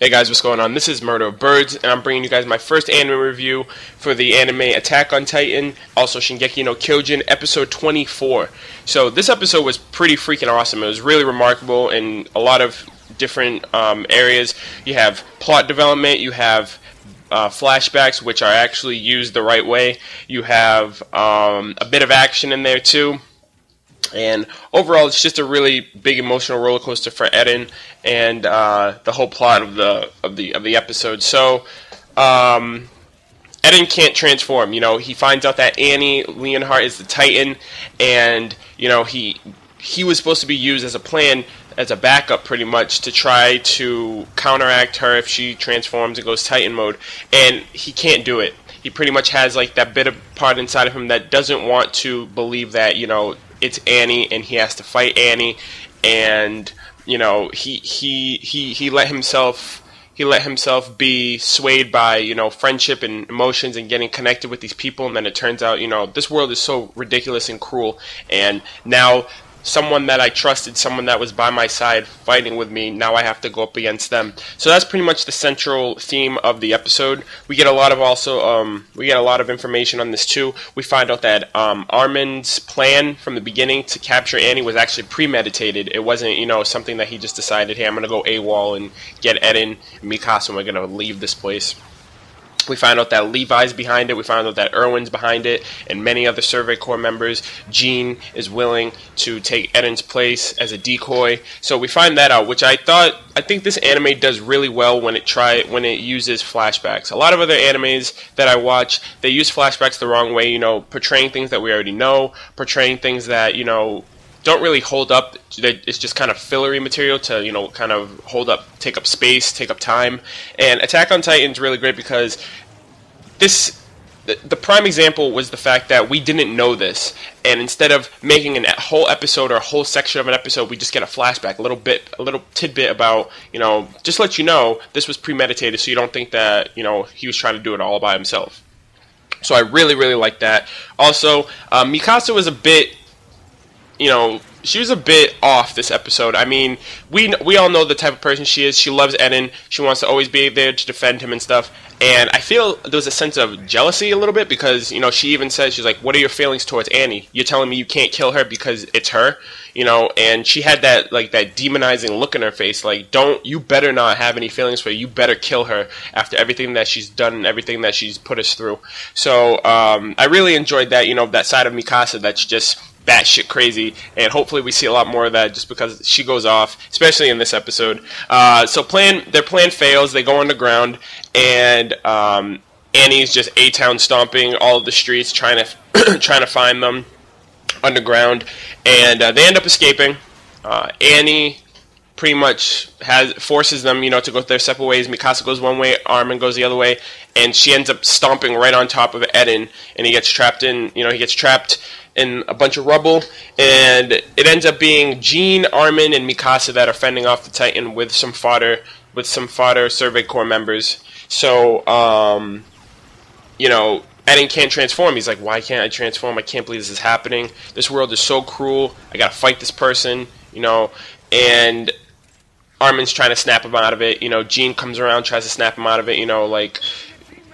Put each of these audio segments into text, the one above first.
Hey guys, what's going on? This is Murder of Birds, and I'm bringing you guys my first anime review for the anime Attack on Titan, also Shingeki no Kyojin, episode 24. So this episode was pretty freaking awesome. It was really remarkable in a lot of different areas. You have plot development, you have flashbacks, which are actually used the right way. You have a bit of action in there too. And overall, it's just a really big emotional roller coaster for Eren and the whole plot of the episode. So, Eren can't transform. You know, he finds out that Annie Leonhardt is the Titan, and you know he was supposed to be used as a plan, as a backup, pretty much, to try to counteract her if she transforms and goes Titan mode. And he can't do it. He pretty much has like that bit of part inside of him that doesn't want to believe that it's Annie and he has to fight Annie, and he let himself be swayed by friendship and emotions and getting connected with these people, and then it turns out this world is so ridiculous and cruel, and now someone that I trusted, someone that was by my side fighting with me, now I have to go up against them. So that's pretty much the central theme of the episode. We get a lot of information on this too. We find out that Armin's plan from the beginning to capture Annie was actually premeditated. It wasn't something that he just decided, hey, I'm gonna go AWOL and get Eren and Mikasa and we're gonna leave this place. We find out that Levi's behind it, we find out that Erwin's behind it, and many other Survey Corps members. Jean is willing to take Eren's place as a decoy. So we find that out, which I think this anime does really well when it uses flashbacks. A lot of other animes that I watch, they use flashbacks the wrong way, portraying things that we already know, portraying things that, don't really hold up. It's just kind of fillery material to, kind of take up space, take up time. And Attack on Titan is really great because the prime example was the fact that we didn't know this, and instead of making a whole episode or a whole section of an episode, we just get a flashback, a little tidbit about, just let you know this was premeditated, so you don't think that, he was trying to do it all by himself. So I really, really like that. Also, Mikasa was a bit, she was a bit off this episode. I mean, we all know the type of person she is. She loves Eren. She wants to always be there to defend him and stuff. And I feel there was a sense of jealousy a little bit because, she even says, she's like, what are your feelings towards Annie? You're telling me you can't kill her because it's her? And she had that demonizing look in her face, like, you better not have any feelings for her. You better kill her after everything that she's done and everything that she's put us through. So, I really enjoyed that, that side of Mikasa that's just batshit crazy, and hopefully we see a lot more of that just because she goes off, especially in this episode. So their plan fails, they go underground, and Annie's just A-Town stomping all of the streets, trying to find them underground, and they end up escaping. Annie pretty much forces them, to go their separate ways. Mikasa goes one way, Armin goes the other way, and she ends up stomping right on top of Eren, and he gets trapped in a bunch of rubble, and it ends up being Jean, Armin, and Mikasa that are fending off the Titan with some fodder Survey Corps members. So, Eren can't transform. He's like, why can't I transform? I can't believe this is happening. This world is so cruel. I gotta fight this person, and Armin's trying to snap him out of it. Jean comes around, tries to snap him out of it,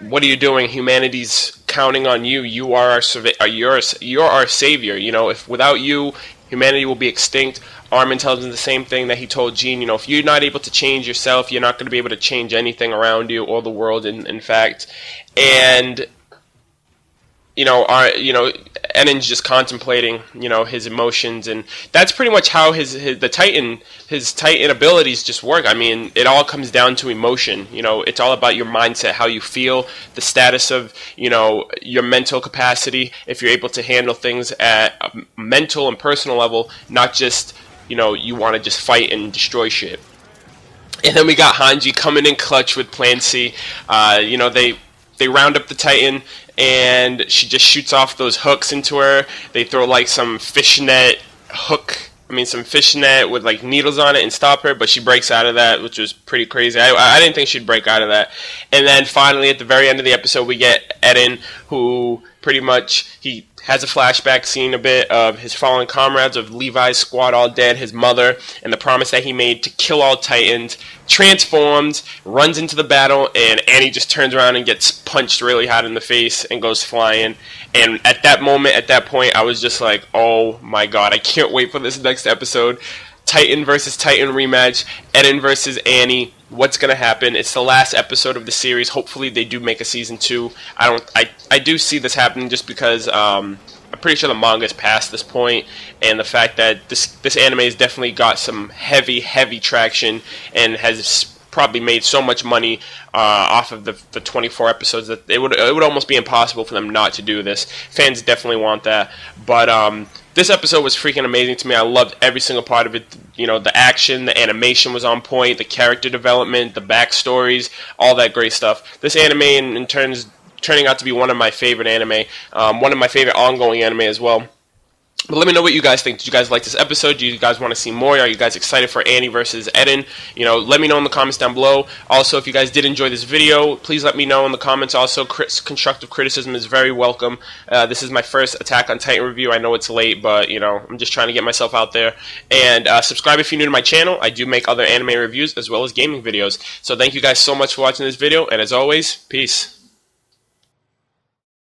what are you doing? Humanity's counting on you. You are you're our savior. If without you, humanity will be extinct. Armin tells him the same thing that he told Jean. If you're not able to change yourself, you're not going to be able to change anything around you or the world. In fact, and Eren's just contemplating, his emotions, and that's pretty much how his Titan abilities just work. I mean, it all comes down to emotion. It's all about your mindset, how you feel, the status of, your mental capacity, if you're able to handle things at a mental and personal level, not just, you want to just fight and destroy shit. And then we got Hanji coming in clutch with Plan C. They round up the Titan, and she just shoots off those hooks into her. They throw some fishnet with needles on it and stop her, but she breaks out of that, which was pretty crazy. I didn't think she'd break out of that. And then finally, at the very end of the episode, we get Eren, who pretty much he has a flashback scene a bit of his fallen comrades, of Levi's squad all dead, his mother, and the promise that he made to kill all Titans. Transforms, runs into the battle, and Annie just turns around and gets punched really hard in the face and goes flying. And at that moment, at that point, I was just like, oh my god, I can't wait for this next episode. Titan versus Titan rematch, Eren versus Annie. What's gonna happen? It's the last episode of the series. Hopefully they do make a season 2. I do see this happening just because I'm pretty sure the manga's past this point, and the fact that this anime has definitely got some heavy traction and has probably made so much money off of the 24 episodes that it would almost be impossible for them not to do this. Fans definitely want that, but this episode was freaking amazing to me. I loved every single part of it. You know, the action, the animation was on point, the character development, the backstories, all that great stuff. This anime in turns turning out to be one of my favorite anime, one of my favorite ongoing anime as well. But let me know what you guys think. Did you guys like this episode? Do you guys want to see more? Are you guys excited for Annie versus Eren? You know, let me know in the comments down below. Also, if you guys did enjoy this video, please let me know in the comments. Also, constructive criticism is very welcome. This is my first Attack on Titan review. I know it's late, but, you know, I'm just trying to get myself out there. And subscribe if you're new to my channel. I do make other anime reviews as well as gaming videos. So thank you guys so much for watching this video. And as always, peace.